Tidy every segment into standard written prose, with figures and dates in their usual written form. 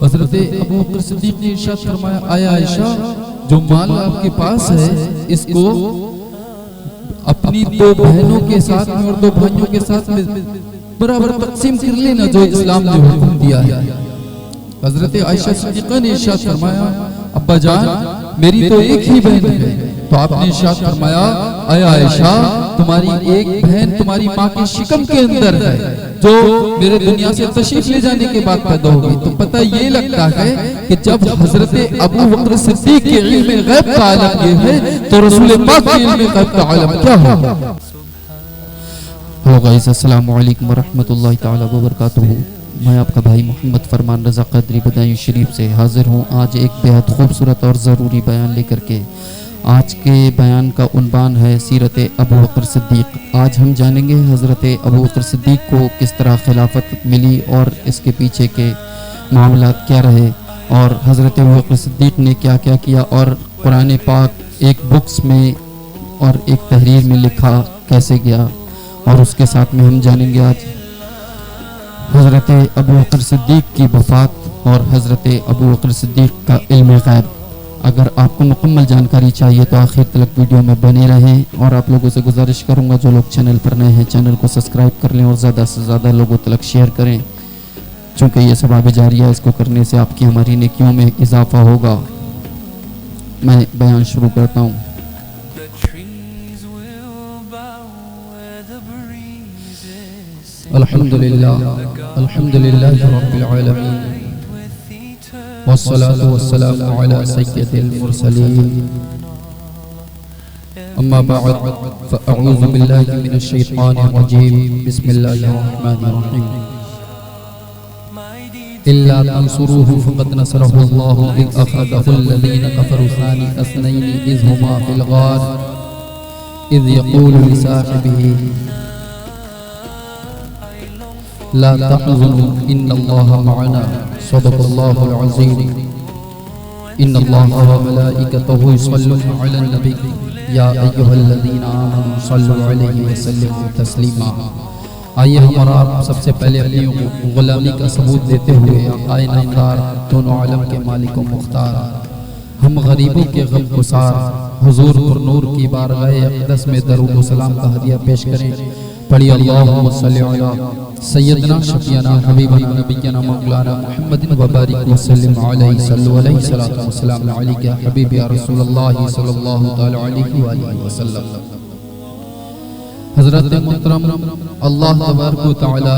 हज़रत अबू बकर सिद्दीक़ ने इरशाद फरमाया, आया आयशा, जो माल आपके पास है इसको अपनी दो बहनों के साथ में और दो भाइयों के साथ में बराबर तकसीम कर लेना, जो इस्लाम ने हुक्म दिया है। हज़रत आयशा सिद्दीक़ा ने इरशाद फरमाया, अब्बा जान, मेरी तो एक ही बहन है। तो आपने इरशाद फरमाया, आया आयशा, तुम्हारी एक बहन तुम्हारी माँ के शिकम के अंदर है, जो मेरे दुनिया से तशरीफ ले जाने के बाद पैदा होगी। तो पता ये लगता है कि जब हजरत अबू बकर सिद्दीक़ के इल्म गैब का आलम ये है, तो रसूल पाक के इल्म गैब का आलम क्या होगा। हेलो गाइस, अस्सलामु अलैकुम वरहमतुल्लाहि तआला वबरकातुहू। मैं आपका भाई मोहम्मद फरमान रज़ा क़दरी बदायूं शरीफ से हाजिर हूँ आज एक बेहद खूबसूरत और ज़रूरी बयान लेकर के। आज के बयान का उन्वान है सीरत अबू बकर सिद्दीक़। आज हम जानेंगे हज़रत अबू बकर सिद्दीक़ को किस तरह खिलाफत मिली और इसके पीछे के मामलात क्या रहे, और हज़रत अबू बकर सिद्दीक़ ने क्या क्या किया, और कुरान पाक एक बुक्स में और एक तहरीर में लिखा कैसे गया। और उसके साथ में हम जानेंगे आज हज़रत अबू बकर सिद्दीक़ की वफ़ात और हज़रत अबू बकर सिद्दीक़ का इल्म गैब। अगर आपको मुकम्मल जानकारी चाहिए तो आखिर तक वीडियो में बने रहें। और आप लोगों से गुजारिश करूंगा, जो लोग चैनल पर नए हैं चैनल को सब्सक्राइब कर लें और ज़्यादा से ज़्यादा लोगों तक शेयर करें, चूँकि ये सवाब जारिया है, इसको करने से आपकी हमारी नेकियों में इजाफ़ा होगा। मैं बयान शुरू करता हूँ। अल्हम्दुलिल्लाह अल्हम्दुलिल्लाह रब्बिल आलमीन वस्सलातु वस्सलामु अला सय्यिदिल मुरसलीन अम्मा बअद फअऊज़ु बिल्लाहि मिनश शैतानिर रजीम बिस्मिल्लाहिर रहमानिर रहीम इल्ला तंसुरूहु फक़द नसरहुल्लाहु इज़ अख़ज़हुल लज़ीना कफ़रू सानी अस्नैनि इज़ हुमा फ़िल ग़ार इज़ यक़ूलु लिसाहिबिही ला तहज़नु इन्नल्लाहा मअना सदक़ल्लाहुल अज़ीम इन्नल्लाहा व मलाइकतहु युसल्लूना अलन नबी या अय्युहल्लज़ीना आमनू सल्लु अलैहि व सल्लिमू तस्लीमा। आइए हमारा सबसे पहले अपनी गुलामी का सबूत देते हुए आए नामदार दोनों आलम के मालिक व मुख्तार, हम गरीबों के गमगुसार हुजूर पुरनूर की बारगाह अक़दस में दरूद व सलाम का हदिया पेश करें। पढ़िए अल्लाहुम्मा सल्लि अला सय्यदना शफीना हबीबना नबियना मौलाना मुहम्मदिन व बारिक व सल्लिम अलैहि सल्लु अलैहि सलातु व सलाम अलैका हबीबी या रसूलुल्लाह सल्लल्लाहु तआला अलैहि व आलिहि वसल्लम। हज़रत मोहतरम, अल्लाह तबारक व तआला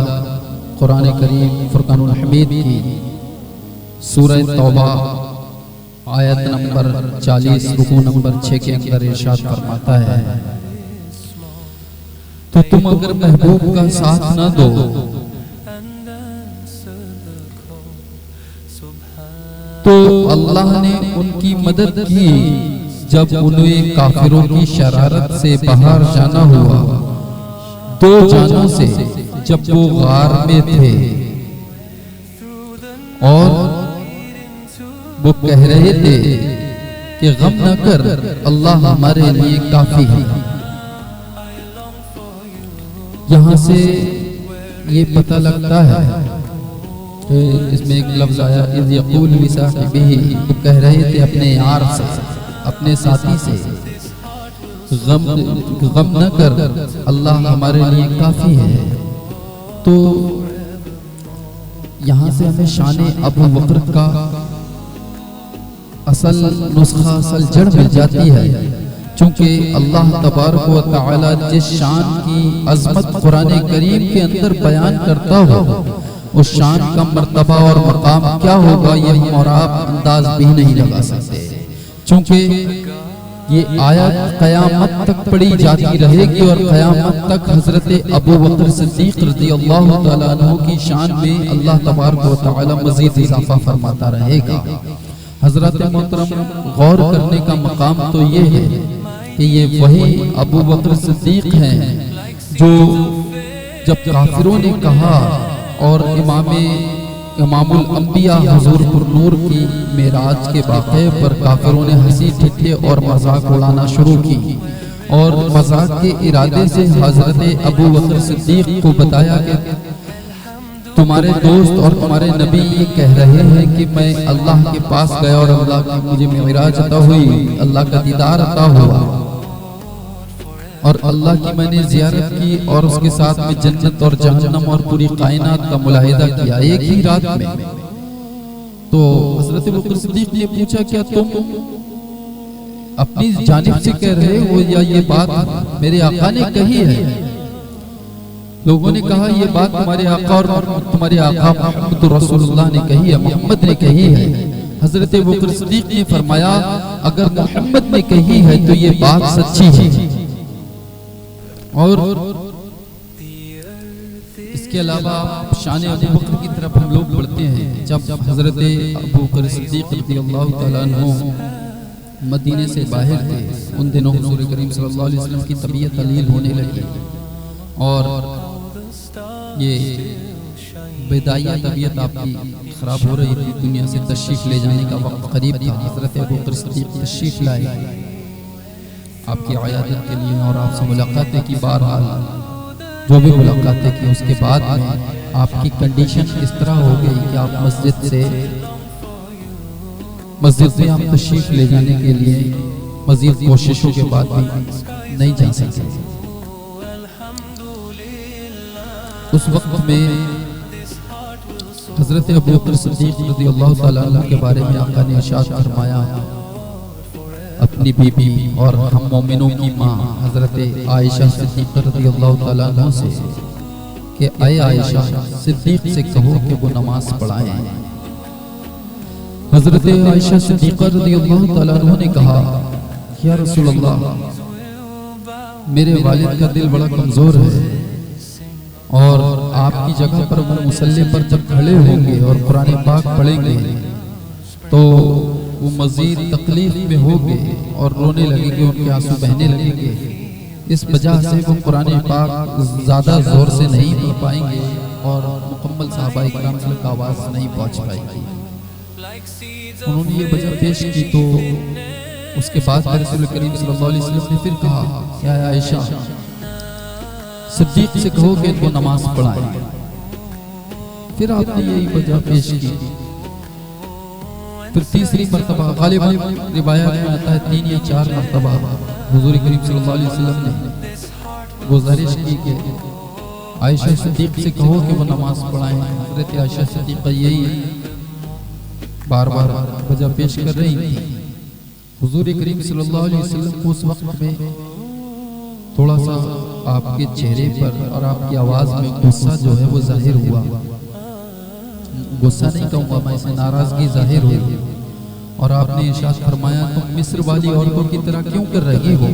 कुरान करीम फुरकानुल हमीद की सूरह तौबा आयत नंबर 40 रुकू नंबर 6 के अंदर इरशाद फरमाता है, तो तुम अगर महबूब का साथ न दो तो अल्लाह ने उनकी मदद की जब उन्हें काफिरों की शरारत से बाहर जाना हुआ, दो जानों से जब वो गार में थे और वो कह रहे थे कि गम न कर, अल्लाह हमारे लिए काफी है। यहाँ से ये पता लगता है कि इसमें एक लफ्ज़ आया, इज़ यक़ूल लिसाहिबिही, तो कह रहे थे अपने यार से, अपने साथी से, गम न कर, अल्लाह हमारे लिए काफ़ी है। तो यहाँ से हमें शान अबू बकर का असल नुस्खा, असल जड़ मिल जाती है। चूँकि अल्लाह तबारक व तआला जिस शान की अज़मत कुरान करीम के अंदर बयान करता हो, उस शान का मर्तबा और मकाम क्या होगा ये हम और आप अंदाज भी नहीं लगा सकते। चूँकि ये आयत क़यामत तक पढ़ी जाती रहेगी और क़यामत तक हज़रत अबू बकर सिद्दीक़ रज़ियल्लाहु तआला अन्हु की शान में अल्लाह तबारक व तआला मज़ीद इज़ाफ़ा फरमाता रहेगा। हज़रत मोहतरम, गौर करने का मकाम तो ये है कि ये वही अबू बकर सिद्दीक़ हैं जो जब काफिरों ने कहा और इमामुल अंबिया हुजूर पुरनूर की मेराज के वाक़े पर काफिरों ने हंसी ठिठ्ठे और मजाक उड़ाना शुरू की, और मजाक के इरादे से हज़रत अबू बकर सिद्दीक़ को बताया कि तुम्हारे दोस्त और तुम्हारे नबी ये कह रहे हैं कि मैं अल्लाह के पास गया और अल्लाह की मुझे मिराज अता हुई, अल्लाह का दीदार अता हुआ और अल्लाह की मैंने जियारत की और उसके साथ में जन्नत और जहन्नम और पूरी कायनात का मुलाहिदा किया एक ही रात में। तो हजरत अबू बकर सिद्दीक ने पूछा, क्या तुम अपनी जानिब से कह रहे हो या ये बात मेरे आका ने कही है? लोगों ने कहा, ये बात तुम्हारे आका और तुम्हारे आका मोहम्मद रसूलुल्लाह ने कही है, मोहम्मद ने कही है। हजरत अबू बकर सिद्दीक ने फरमाया, अगर मोहम्मद ने कही है तो ये बात सच्ची है। और इसके अलावा शान अबू बकर की तरफ हम लोग पढ़ते हैं, जब हजरत अबू बकर सिद्दीक रज़ियल्लाहु तआला अन्हु मदीने से बाहर थे, उन दिनों हुज़ूर करीम सल्लल्लाहु अलैहि वसल्लम की तबीयत अलील होने लगी और ये बेदाया तबीयत आपकी खराब हो रही थी, दुनिया से तशरीफ ले जाने का वक्त करीब था। हजरत अबू बकर सिद्दीक तशरीफ लाए आपकी इयादत के लिए और आपसे मुलाकातें की, बहरहाल जो भी मुलाकातें की, उसके बाद में आपकी कंडीशन इस तरह हो गई कि आप मस्जिद में आप तशरीफ ले जाने के लिए मजीद कोशिशों के बाद भी नहीं जा सकते। उस वक्त में हजरत अबू बकर सिद्दीक रज़ियल्लाहु तआला अन्हु के बारे में आका ने इरशाद फरमाया अपनी बीबी और हम मोमिनों की माँ हजरत आयशा सिद्दीक़ा रज़ियल्लाहु तआला अन्हा से कि ऐ आयशा, सिद्दीक से कहो कि वो नमाज पढ़ाएं। हजरत आयशा सिद्दीक़ा रज़ियल्लाहु तआला अन्हा ने कहा, या रसूल अल्लाह, मेरे वालिद का दिल बड़ा कमजोर है और आपकी जगह पर वो मुसल्ले पर जब खड़े होंगे और कुरान पाक पढ़ेंगे तो वो मजीद तकलीफ में होंगे और रोने लगेंगे, उनके आंसू बहने लगेंगे। इस वजह से वो कुरान पाक ज्यादा जोर से नहीं पढ़ पाएंगे और मुकम्मल सहाबा इकराम तक आवाज नहीं पहुंच पाएगी। उन्होंने ये वजह पेश की तो उसके बाद रसूल करीम सल्लल्लाहु अलैहि वसल्लम ने फिर कहा, क्या आयशा, सिद्दीक से कहो कि इनको नमाज पढ़ाएं। फिर आपने यही वजह पेश की। फिर तीसरी मर्तबा, गालिबन रिवायत में आता है 3 या 4 मर्तबा हुजूर करीम सल्लल्लाहु अलैहि वसल्लम ने गुजारिश की कि आयशा सिद्दीक से कहो कि वो नमाज पढ़ाएं। हजरत आयशा सिद्दीक़ा यही बार बार वजह पेश कर रही थी। हुजूर करीम सल्लल्लाहु अलैहि वसल्लम को उस वक्त में थोड़ा सा आपके चेहरे पर और आपकी आवाज में गुस्सा जो है वो जाहिर हुआ। गुस्सा नहीं कहूँगा मैं, इसे नाराजगी जाहिर हुई और आपने इरशाद फरमाया, तुम मिस्र वाली औरतों की तरह क्यों कर रही हो?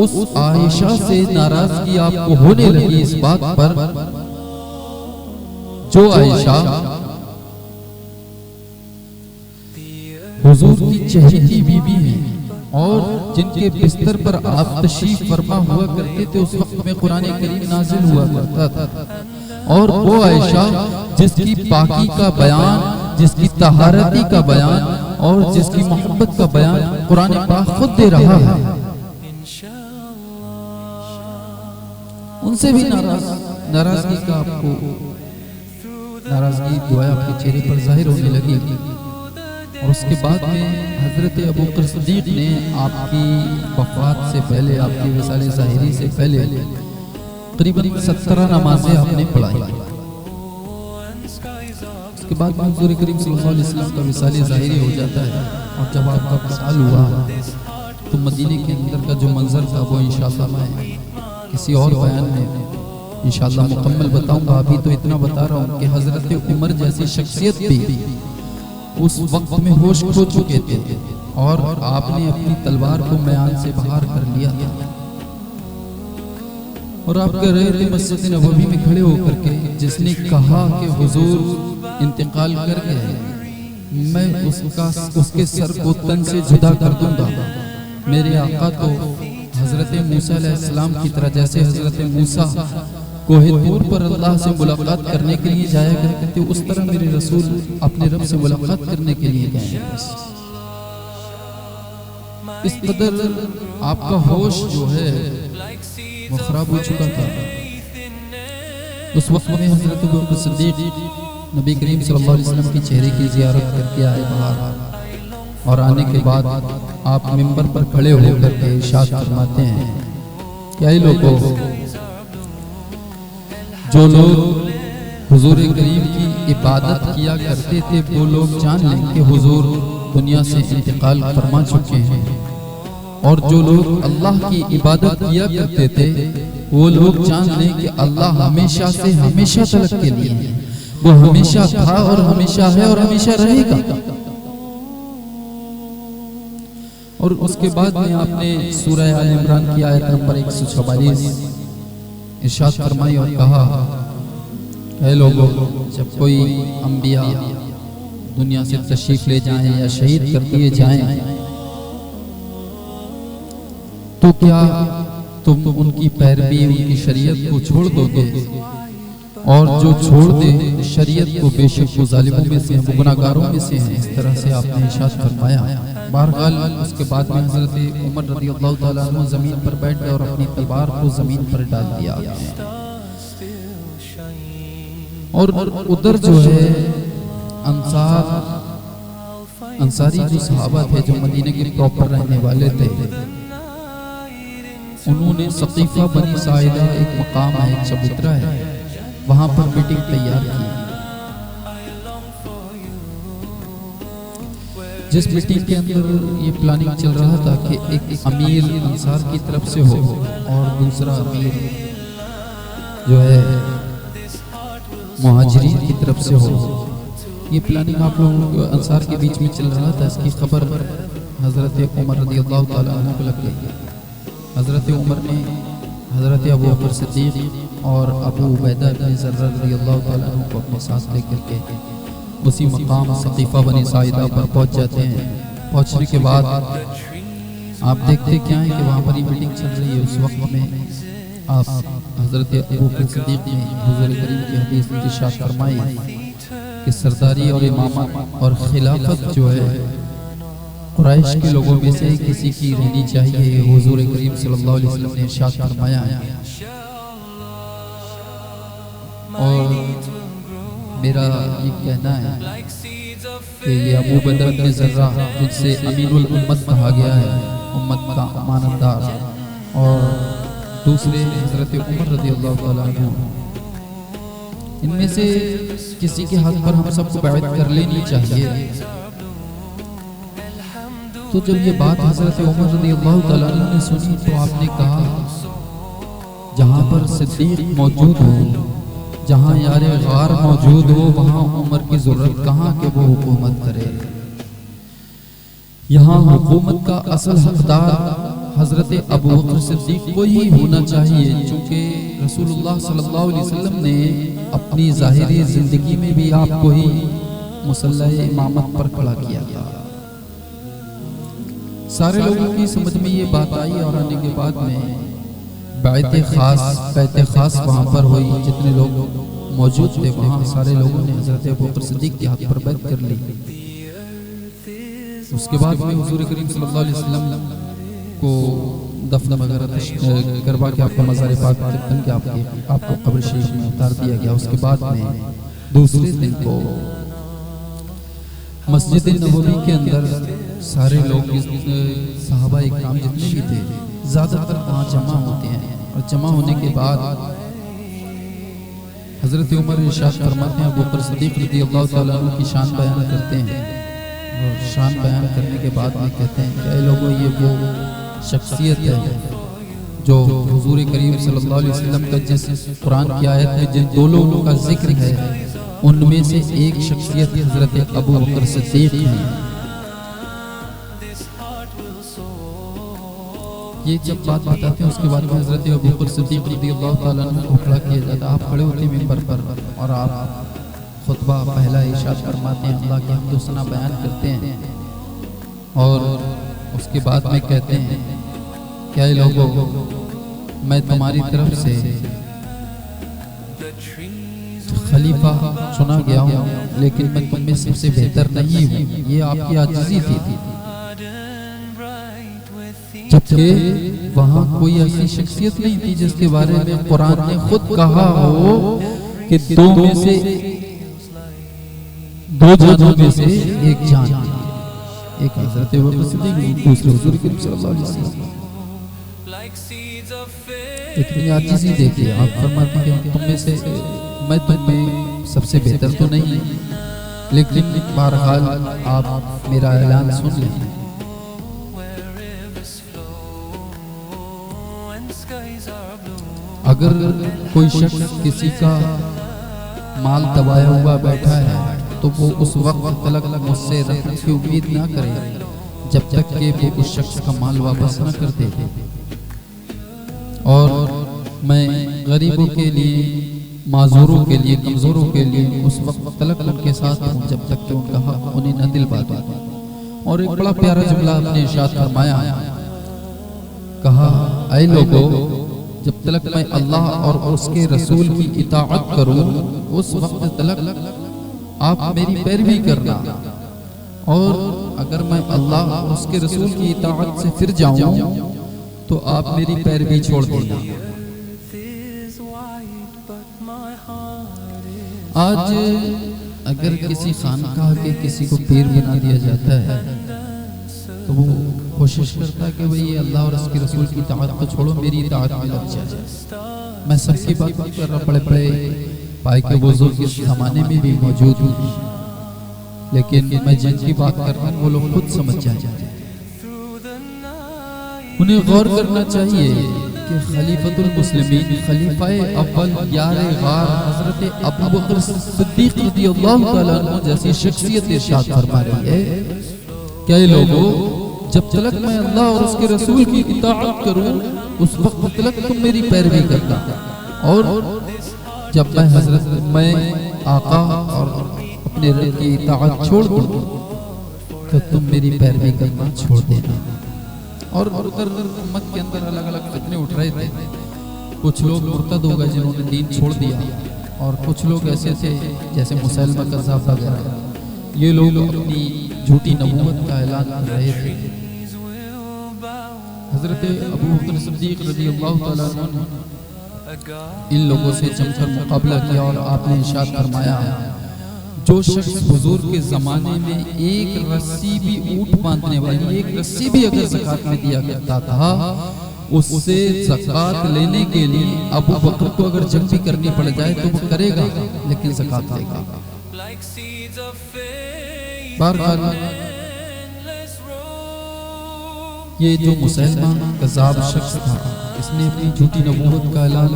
उस आयशा से नाराजगी आपको होने लगी इस बात पर जो आयशा हुजूर की चहेती बीबी है और जिनके बिस्तर पर आप तशरीफ फरमा हुआ करते थे, उस वक्त में कुरान करीम नाजिल हुआ करता था। और वो आयशा जिसकी पाकी का बयान, जिसकी तहारती का बयान और जिसकी मोहब्बत का बयान कुरान पाक खुद दे रहा है, उनसे भी नाराजगी का आपको नाराजगी जो है आपके चेहरे पर जाहिर होने लगी। और उसके बाद में हजरत अबू बकर सिद्दीक ने आपकी वफात से पहले, आपकी विसाले ज़ाहिरी से पहले करीबन 17 नमाजें आपने पढ़ाई। उसके बाद हुजूर करीम सल्लल्लाहु अलैहि वसल्लम का विसाले ज़ाहिरी हो जाता है और जब आपका विसाल हुआ तो मदीने के अंदर का जो मंजर था वो इंशाअल्लाह मैं किसी और बयान में इंशाअल्लाह मुकम्मल बताऊंगा। अभी तो इतना बता रहा हूँ कि हजरत उमर जैसी शख्सियत भी उस वक्त में होश खो चुके थे और आपने अपनी तलवार को मैदान से बाहर कर लिया था और आप कह रहे थे मस्जिद नबवी में खड़े होकर के, जिसने कहा कि हुजूर इंतकाल कर गए, मैं उसके सर को तन से जुदा कर दूंगा। मेरे आका तो हजरत मूसा अलैहिस्सलाम की तरह, जैसे हजरत मूसा कोहे तूर पर अल्लाह से मुलाकात करने के लिए जाया करते थे, उस तरह मेरे रसूल अपने रब से मुलाकात करने के लिए गए। इस कदर आपका होश जो है वो खराब हो चुका था। उस वक्त में हज़रत अबू बकर सिद्दीक़ नबी करीम सल्लल्लाहु अलैहि वसल्लम के चेहरे की ज़ियारत करके आए बाहर, और आने के बाद आप मिंबर पर खड़े होकर के इरशाद फरमाते हैं, क्या ही लोगों, जो लोग हुजूर करीम की इबादत किया करते थे वो लोग जान लें कि हुजूर दुनिया से इंतकाल फरमा चुके हैं, और जो लोग अल्लाह की इबादत किया करते थे वो लोग जान लें कि अल्लाह हमेशा से हमेशा तक के लिए है, वो हमेशा था और हमेशा है और हमेशा रहेगा। और उसके बाद में आपने सूरह आल इमरान की आयत नंबर 144 इरशाद फरमाई और कहा, है लोगों, जब कोई अंबिया दुनिया से तशरीफ ले जाएं या शहीद कर दिए जाएं तो क्या तुम उनकी पैरवी, उनकी शरीयत को छोड़ दोगे? और जो छोड़ दे शरीयत को बेशक वो जालिमों में से, गुनाहगारों में से हैं। इस तरह से आपने इरशाद फरमाया। बहरहाल उसके बाद में हज़रत उमर रज़ियल्लाहु ताला अन्हु ज़मीन पर बैठ गए और अपनी तलवार को ज़मीन पर डाल दिया। और उधर जो है अंसारी जो सहाबा थे, जो मदीने के प्रॉपर रहने वाले थे, उन्होंने सकीफा बनी साइदा एक मकाम है, एक चबूतरा है, वहां पर मीटिंग तैयार की। जिस मीटिंग के अंदर ये प्लानिंग चल रहा था कि एक अमीर अंसार की तरफ से हो और दूसरा अमीर जो है मुहाजिरीन की तरफ से हो। ये प्लानिंग आप लोग अंसार के बीच में चल रहा था। इसकी खबर हज़रत उमर रज़ियल्लाहु ताला अन्हु को लग गई। हज़रत उमर ने हज़रत अबू बकर सिद्दीक़ और अबू उबैदा बिन ज़र्रा रज़ियल्लाहु ताला अन्हु को अपने साथ लेकर के उसी मकाम सकीफा बनी साइदा पर पहुंच जाते हैं। पहुंचने के बाद आप देखते क्या है कि वहाँ पर ही मीटिंग चल रही है। उस वक्त में आप हज़रत अबू बकर सिद्दीक़ ने हुज़ूर करीम की हदीस में इरशाद फरमाई कि सरदारी और इमामत और खिलाफत जो है कुरैश के लोगों में से किसी की रहनी चाहिए। हुजूर करीम सल्लल्लाहु अलैहि वसल्लम ने इरशाद फरमाया और मेरा ये कहना है कि ये अबू बकर बिन ज़र्रा, जिनसे अमीनुल उम्मत कहा गया है, उम्मत का अमानतदार, और दूसरे हज़रत उमर रज़ियल्लाहु ताला अन्हु, इनमें से किसी के हाथ पर हम सबको बैत कर लेनी चाहिए। तो जब ये बात हज़रत उमर रज़ियल्लाहु ताला अन्हु ने सुनी तो आपने कहा, जहाँ पर सिद्दीक़ मौजूद हो, जहाँ यार गार मौजूद हो, वहाँ उमर की ज़रूरत कहाँ कि वो हुकूमत करे। यहाँ हुकूमत का असल हकदार हज़रत अबू बकर सिद्दीक़ को ही होना चाहिए, क्योंकि रसूलुल्लाह सल्लल्लाहु अलैहि वसल्लम ने अपनी ज़ाहिरी ज़िंदगी में भी आपको ही मुसल्ला इमामत पर खड़ा किया गया। सारे लोगों की समझ में ये बात आई और आने के बाद में बैत खास वहाँ पर हुई। जितने लोग मौजूद थे वहाँ सारे लोगों ने हज़रत अबू बकर सिद्दीक़ के हाथ पर बैत कर ली। उसके बाद में हुजूर करीम सल्लल्लाहु अलैहि वसल्लम को दफन वगैरह करवा के आपका मज़ार पाक दफन के आपको कब्र शरीफ में उतार दिया गया। उसके बाद में दूसरे दिन को मस्जिद नबवी के अंदर सारे लोग, सहाबा इकराम जितने भी थे, ज़्यादातर वहाँ जमा होते हैं। और जमा होने के बाद हज़रत उमर इरशाद फरमाते हैं, अबू बकर सिद्दीक़ रज़ियल्लाहु ताला अन्हु की शान बयान करते हैं। और शान बयान करने के बाद में कहते हैं कि ऐ लोगों, ये वो शख्सियत है जो हुजूर करीम सल्लल्लाहु अलैहि वसल्लम का जिस कुरान की आयत में जिन दो लोगों का जिक्र है, उनमें से एक शख्सियत हज़रत अबू बकर सिद्दीक़ है। ये जब बात बताते हैं उसके बाद में हज़रत अबू बकर सिद्दीक़ रज़ियल्लाहु ताला अन्हु को खड़ा किया जाता। आप खड़े होते मिंबर पर और आप खुतबा पहला इरशाद फरमाते हैं, अल्लाह की हम्द व सना बयान करते हैं। और उसके बाद में कहते हैं, क्या ये लोगों, मैं तुम्हारी तरफ से खलीफा चुना गया हूँ, लेकिन मैं तुम में सबसे बेहतर नहीं हूँ। ये आपकी आजिज़ी थी। जबकि वहाँ कोई ऐसी शख्सियत नहीं थी जिसके बारे में कुरान ने खुद कहा हो कि दो में से दो जानों में से एक जान, एक हज़रत अबू बकर सिद्दीक, दूसरे हुजूर करीम सल्लल्लाहु अलैहि वसल्लम। इतनी आजीज़ी देखिए, आप फरमाते हैं कि तुम में से मैं तुम में सबसे बेहतर तो नहीं, लेकिन बहरहाल आप मेरा ऐलान सुन लें। अगर कोई शख्स किसी का माल दबाया हुआ बैठा है तो वो उस वक्त तलक मुझसे रहमत की उम्मीद ना करे जब तक कि वो उस शख्स का माल वापस ना कर दे। और मैं गरीबों के लिए, माजूरों के लिए, कमजोरों के लिए उस वक्त तलक उनके साथ हूँ जब तक कि उनका हक उन्हें न दिलवा दूं। और एक बड़ा प्यारा जुमला आपने इरशाद फरमाया, कहा ऐ लोगों, जब तलक मैं अल्लाह और उसके रसूल की इताअत करूं उस वक्त तलक आप मेरी पैरवी करना, और अगर मैं अल्लाह और उसके रसूल की इताअत से फिर जाऊं तो आप मेरी पैरवी छोड़ देना। आज अगर किसी खानकाह के किसी को पीर बना दिया जाता है तो वो कोशिश करता है कि भाई ये अल्लाह और उसके रसूल की इताअत को छोड़ो, मेरी इताअत में लग जाए। मैं सबकी बात नहीं कर रहा, बड़े बड़े पाए के बुजुर्ग इस जमाने में भी मौजूद हूँ, लेकिन मैं जिनकी बात कर रहा हूँ वो लोग खुद समझ जाए। उन्हें गौर करना चाहिए कि खलीफतुल मुस्लिमीन, खलीफाए अव्वल यारे गार हजरत अबू बकर सिद्दीक रज़ियल्लाहु तआला अन्हु जैसी शख्सियत इरशाद फरमा रही है, क्या ये लोगों, जब तलक मैं अल्लाह और उसके रसूल की इताअत करूं उस वक्त तलक तुम मेरी पैरवी करना, और जब मैं आका और अपने रब की इताअत छोड़ दूं तो तुम मेरी पैरवी करना छोड़ देना। और उधर उम्मत के अंदर अलग अलग फितने उठ रहे थे। कुछ लोग मुर्तद हो गए जिन्होंने दीन छोड़ दिया, और कुछ लोग ऐसे थे जैसे मुसैलमा कज़्ज़ाब वगैरह, ये लोग अपनी झूठी नबूवत का ऐलान कर रहे थे। हजरत अबू बकर सिद्दीक रज़ियल्लाहु तआला अन्हु ने इन लोगों से जमकर मुकाबला किया और आपने इरशाद फरमाया, जो शख्स हुजूर के जमाने में एक रस्सी भी ऊंट बांधने वाली एक रस्सी भी अगर ज़कात में दिया करता था, उससे ज़कात लेने के लिए अबू बकर को अगर जंग भी करनी पड़ जाए तो वो करेगा, लेकिन ज़कात लेगा। बहरहाल ये जो मुसैलमा कज़्ज़ाब शख्स था, इसने अपनी झूठी नबूवत का ऐलान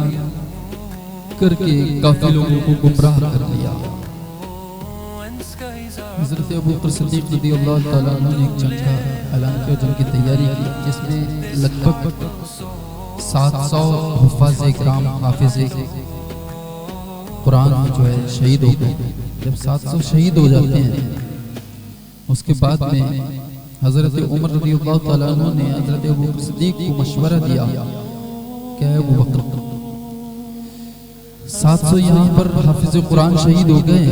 करके काफी लोगों को गुमराह कर दिया। हज़रत अबू बकर सिद्दीक रज़ियल्लाहु तआला अन्हु ने एक जंग का ऐलान किया, जंग की तैयारी की, जिसमें लगभग 700 हुफ़ाज़े किराम, हाफ़िज़े कुरान जो है शहीद हो गए। जब 700 शहीद हो जाते हैं उसके बाद में हज़रत उमर रज़ियल्लाहु तआला अन्हु ने हज़रत अबू बकर सिद्दीक को मशवरा दिया, क्या अबू बकर 700 यहाँ पर हाफ़िज़े कुरान शहीद हो गए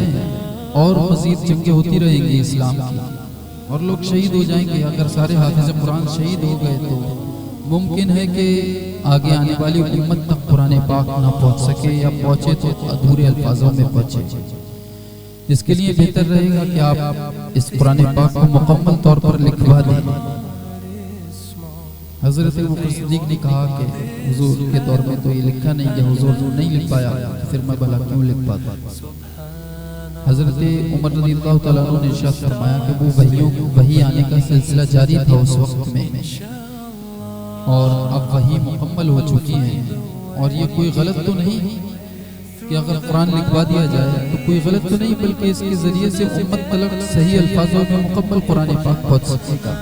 और मज़ीद जंगें होती रहेंगी इस्लाम की, और लोग शहीद हो जाएंगे। अगर सारे हाफ़िज़े कुरान शहीद हो गए तो मुमकिन है कि आगे आने वाली उम्मत तक कुरान पाक ना पहुँच सके, या पहुँचे तो अधूरे अल्फाजों में पहुँचे। इसके लिए बेहतर रहेगा कि आप इस कुरान पाक को मुकम्मल तौर पर लिखवा दें। हज़रत अबू बकर सिद्दीक ने कहा कि हुजूर के दौर में तो ये लिखा नहीं है, हुजूर नहीं लिख पाया, फिर मैं भला क्यों लिख पाता। हज़रत उमर रज़ियल्लाहु तआला अन्हु ने इरशाद फरमाया कि वो वही आने का सिलसिला जारी था उस वक्त में, और अब वही मुकम्मल हो चुकी है। और ये कोई गलत तो नहीं कि अगर कुरान लिखवा दिया जाए तो कोई गलत तो नहीं, बल्कि इसके जरिए से उम्मत तक सही अल्फाजों में मुकम्मल कुरान पाक पहुँच सकेगा।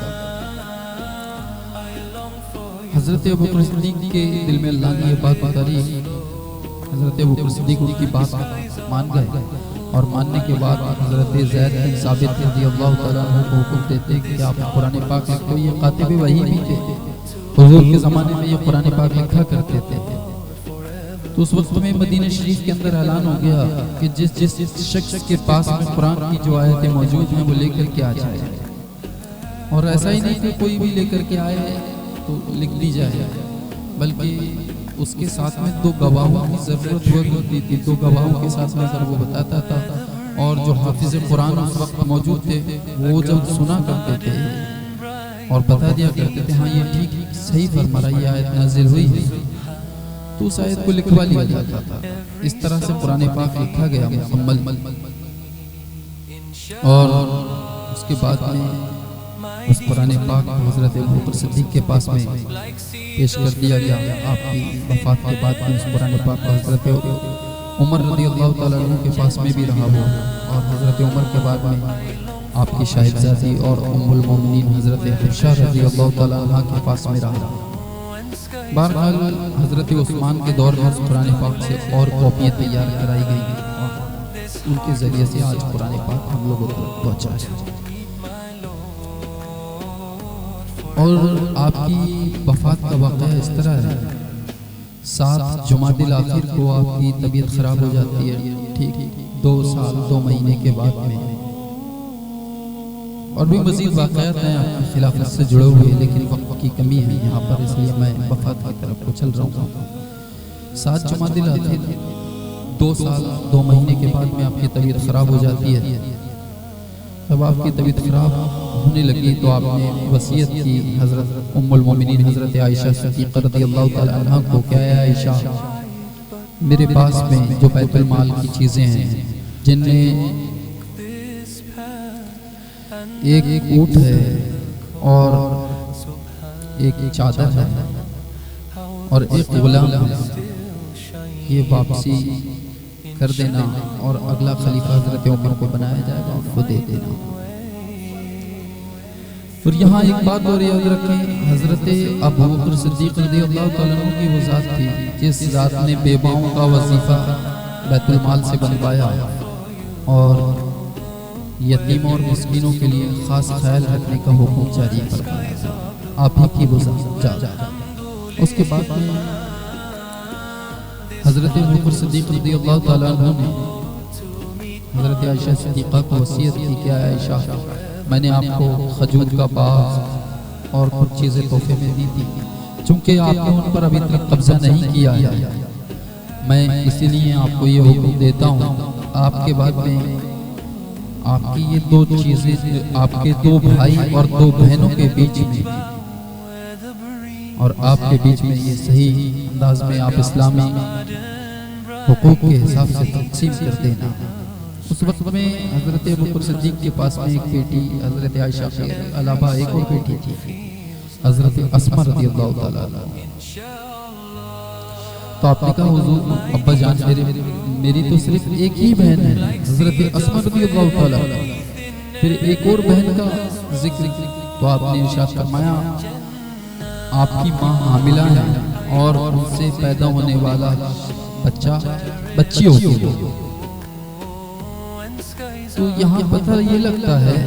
हज़रत अबू बकर सिद्दीक के दिल में अल्लाह ने ये बात उतारी। हज़रत अबू बकर सिद्दीक उनकी बात मान गए, और मानने के बाद हज़रत ज़ैद बिन साबित रज़ियल्लाहु तआला अन्हु को हुक्म देते कि आप कुरान पाक लिखो। ये कातिब वही भी थे, हुजूर के ज़माने में ये कुरान पाक लिखा करते थे। तो उस वक्त में मदीना शरीफ के अंदर ऐलान हो गया कि जिस शख्स के पास में कुरान की जो आयतें मौजूद हैं वो लेकर के आ जाए, और ऐसा ही नहीं कि कोई भी लेकर के आए तो लिख दी जाए, बल्कि उसके साथ में दो गवाहों की जरूरत हुआ करती थी। दो गवाहों के साथ में अगर वो बताता था और जो हाफिज कुरान उस वक्त मौजूद थे वो जब सुना करते थे और बता दिया करते थे हाँ ये ठीक सही फरमा रहा, ये आयत नाजिल हुई है, तो उस आयत को लिखवा लिया जाता था। इस तरह से कुरान पाक लिखा गया मुकम्मल। और उसके बाद में उस कुरान पाक को हज़रत अबू बकर सिद्दीक़ के पास में पेश कर दिया गया। आपकी वफ़ात के बाद में उस कुरान पाक को हज़रत उमर रज़ियल्लाहु ताला अन्हु के पास में भी रहा हुआ, और हज़रत उमर के बाद में आपकी शाहिदजादी और उम्मुल मोमिनीन हज़रत हफ्सा रज़ियल्लाहु ताला अन्हा के पास में रहा। बहरहाल हज़रत उस्मान के दौर में कुरान पाक से और कॉपियाँ तैयार कराई गई और उनके ज़रिए से आज कुरान पाक हम लोगों को पहुँचा है। और आपकी वफ़ात का वाक़या इस तरह है, 7 जुमादिल आखिर को आपकी तबीयत ख़राब हो जाती है, ठीक 2 साल 2 महीने के बाद में। और भी मज़ीद वाक़यात हैं आपकी खिलाफत से जुड़े हुए, लेकिन वक्त की कमी है यहाँ पर, इसलिए मैं वफ़ात की तरफ को चल रहा हूँ। 7 जुमादिल आखिर 2 साल 2 महीने के बाद में आपकी तबीयत ख़राब हो जाती है। जब आपकी तबीयत ख़राब होने लगी तो आपने वसीयत की हज़रत उम्मुल मोमिनीन हज़रत आयशा सिद्दीक़ा रज़ियल्लाहु ताला अन्हा को, क्या है आयशा, मेरे पास में जो बैतुल माल की चीज़ें हैं जिनमें एक ऊँट है और एक चादर है और एक गुलाम है, ये वापसी कर देना और अगला खलीफा हज़रत उमर को बनाया जाएगा, उनको दे देना। और यहाँ एक बात और याद रखें, हज़रत अबू बकर सिद्दीक़ रज़ियल्लाहु ताला अन्हु की वो ज़ात थी जिस ज़ात ने बेबाओं का वजीफ़ा बैतुल माल से बनवाया और यतीम और मिस्कीनों के लिए खास ख्याल रखने का हुक्म जारी फरमाया। आप ही की वो ज़ात। उसके बाद में हज़रत अबू बकर सिद्दीक़ रज़ियल्लाहु ताला अन्हु ने हज़रत आयशा सिद्दीक़ा को वसीयत की, क्या आयशा, मैंने आपको खजूर का बाग और कुछ चीज़ें तोहफे में दी थी, चूँकि आपने उन पर अभी तक कब्जा नहीं किया है, मैं इसीलिए आपको ये हुक्म देता हूँ। आपके बाद में आपकी ये 2 चीज़ें, आपके 2 भाई और 2 बहनों के बीच में और आपके बीच में ये सही अंदाज में आप इस्लामी हुकूक के हिसाब से तक़सीम कर देना। उस वक्त में हज़रत अबू बकर सिद्दीक़ के पास में एक बेटी हज़रत आयशा के अलावा एक और बेटी थी, हज़रत अस्मा रज़ियल्लाहु ताला अन्हा। तो आपने कहा हुज़ूर अब्बा जान मेरी तो सिर्फ एक ही बहन है, हज़रत अस्मा रज़ियल्लाहु ताला अन्हा, फिर एक और बहन का जिक्र। तो आपने इरशाद फरमाया आपकी माँ हामिला है और उनसे पैदा होने वाला बच्ची होगी। तो यहाँ पता ये लगता है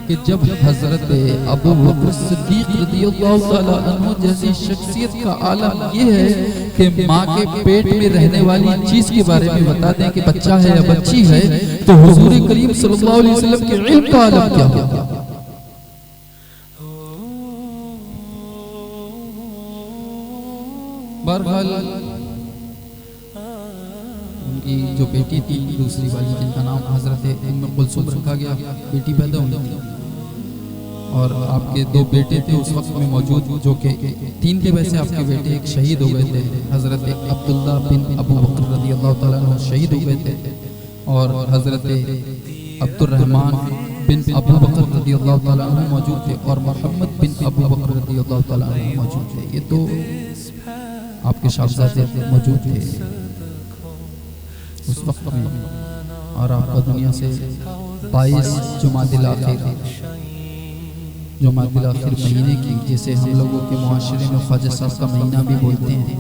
कि जब हज़रत अबू बकर सिद्दीक़ रज़ियल्लाहु ताला अन्हु जैसी शख्सियत का आलम ये है कि माँ के पेट में रहने वाली चीज के बारे में बता दें कि बच्चा है या बच्ची है, तो हुज़ूर करीम सल्लल्लाहु अलैहि वसल्लम के इल्म का आलम क्या होगा। बहरहाल उनकी जो बेटी थी दूसरी वाली, जिनका नाम हज़रत उम्मे कुलसूम रखा गया, बेटी पैदा हुई थी और आपके 2 बेटे थे उस वक्त में मौजूद, जो कि 3 थे वैसे आपके बेटे, एक शहीद हो गए थे, हज़रत अब्दुल्ला बिन अबू बकर रज़ियल्लाहु ताला अन्हु शहीद हो गए थे और हज़रत अब्दुर्रहमान बिन अबू बकर रज़ियल्लाहु ताला अन्हु मौजूद थे और मोहम्मद बिन अबू बकर रज़ियल्लाहु ताला अन्हु मौजूद थे। ये तो आपके शाहज़ादे मौजूद थे उस वक्त में। और आपका दुनिया से 22 जुमादिल आखिर महीने की, जिसे हम लोगों के मुआशरे में ख्वाजा साहब का महीना भी बोलते हैं,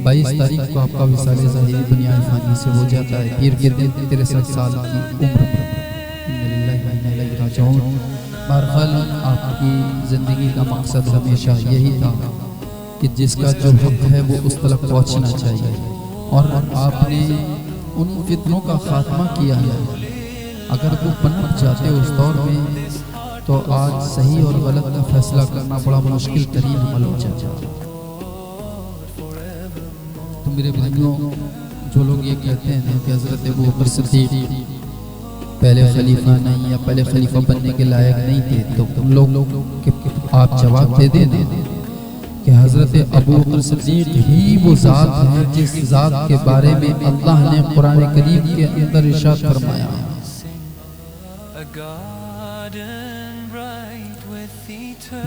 22 तारीख को आपका विसाले ज़ाहिरी दुनिया फ़ानी से हो जाता है। पीर गिरते 63 साल की उम्र में। बहरहाल आपकी ज़िंदगी का मकसद हमेशा यही था कि जिसका जो हक है वो उस तक पहुँचना चाहिए, और आपने उन फितनों का खात्मा किया है। अगर वो पनप जाते उस दौर में तो आज सही और गलत का फैसला करना बड़ा मुश्किल तरीन अमल हो जाता। मेरे भाइयों, जो लोग ये कहते हैं कि हज़रत अबू बकर सिद्दीक पहले खलीफा नहीं या पहले खलीफा बनने के लायक नहीं थे, तो उन लोग आप जवाब दे देना कि हज़रत अबू बकर सिद्दीक ही वो ज़ात है जिस ज़ात के बारे में अल्लाह ने कुरान करीम के अंदर इरशाद फरमाया है।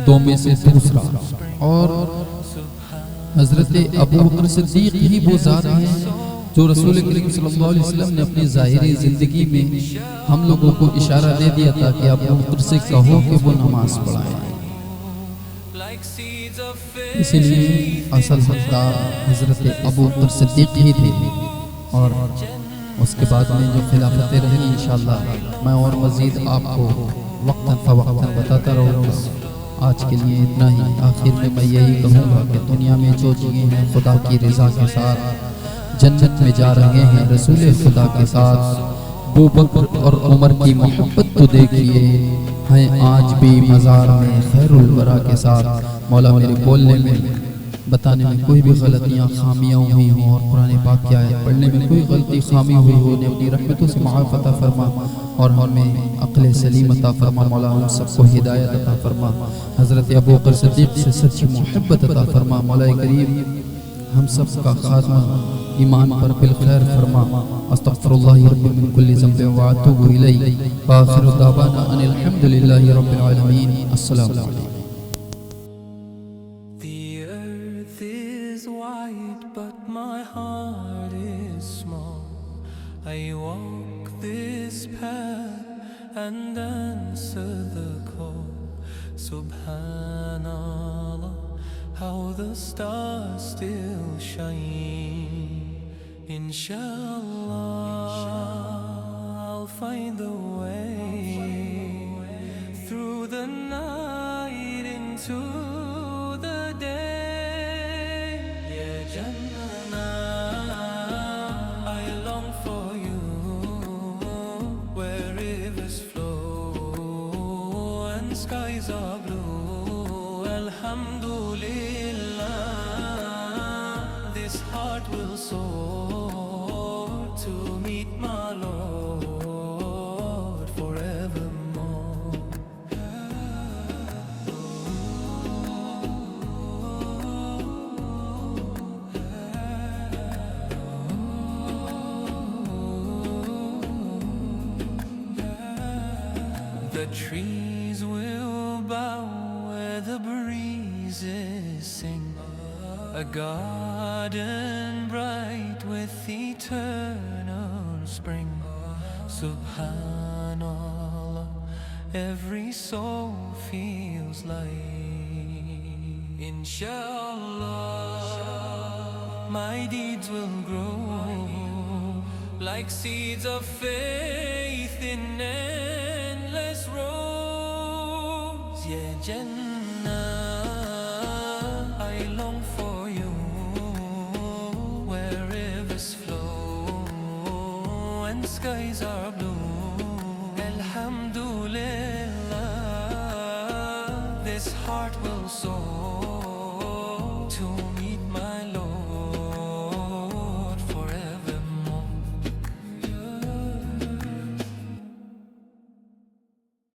दो में से दूसरा, और हज़रत अबू बकर सिद्दीक ही वो ज़ात है जो रसूल करीम सल्लल्लाहु अलैहि वसल्लम ने अपनी ज़ाहिरी ज़िंदगी में हम लोगों को इशारा दे दिया था कि अबू बकर से कहो कि वो नमाज पढ़ाएं। इसीलिए असल हकदार हज़रत अबू बकर सिद्दीक ही थे। और उसके बाद में जो खिलाफतें रहेंगी इंशाअल्लाह मैं और मज़ीद आपको वक्तन फ़वक्तन बताता रहूँगा। आज के लिए इतना ही। आखिर में मैं यही कहूँगा कि दुनिया में जो जिए हैं खुदा की रज़ा के साथ जन्नत में जा रहे हैं रसूल खुदा के साथ। अबू बकर और उमर की मोहब्बत तो देखिए हैं आज भी मज़ार में खैरुल वरा के साथ। मौला मेरे बोलने में बताने में कोई भी गलतियाँ खामियाँ हुई हों और कुरान पाक क्या है पढ़ने में कोई गलती खामी हुई हो, ने अपनी रहमतों से माफ़ अता फरमा और हमें अक़ल सलीम अता फरमा। मौला हम सबको हिदायत अता फरमा। हज़रत अबू बकर सिद्दीक़ से सच्ची मोहब्बत अता फरमा। मौला करीम हम सब का खात्मा ईमान पर बिल खैर फरमा। अस्तग़फिरुल्लाह रब्बी मिन कुल्ली ज़ंबिन व अतूबु इलैहि व आखिरु दावाना अनिल हम्दुलिल्लाहि रब्बिल आलमीन। अस्सलामु अलैकुम। But my heart is small. I walk this path and answer the call. Subhanallah, how the stars still shine. Inshallah, I'll find the way through the night into the day. Skies are blue, alhamdulillah. This heart will soar to meet my Lord forevermore. The trees will bow where the breezes sing. A garden bright with eternal spring. Subhanallah, every soul feels light. Inshallah, my deeds will grow like seeds of faith in endless rows. Yeah, Jannah, I long for you, where rivers flow and skies are blue. Alhamdulillah, this heart will soar to meet my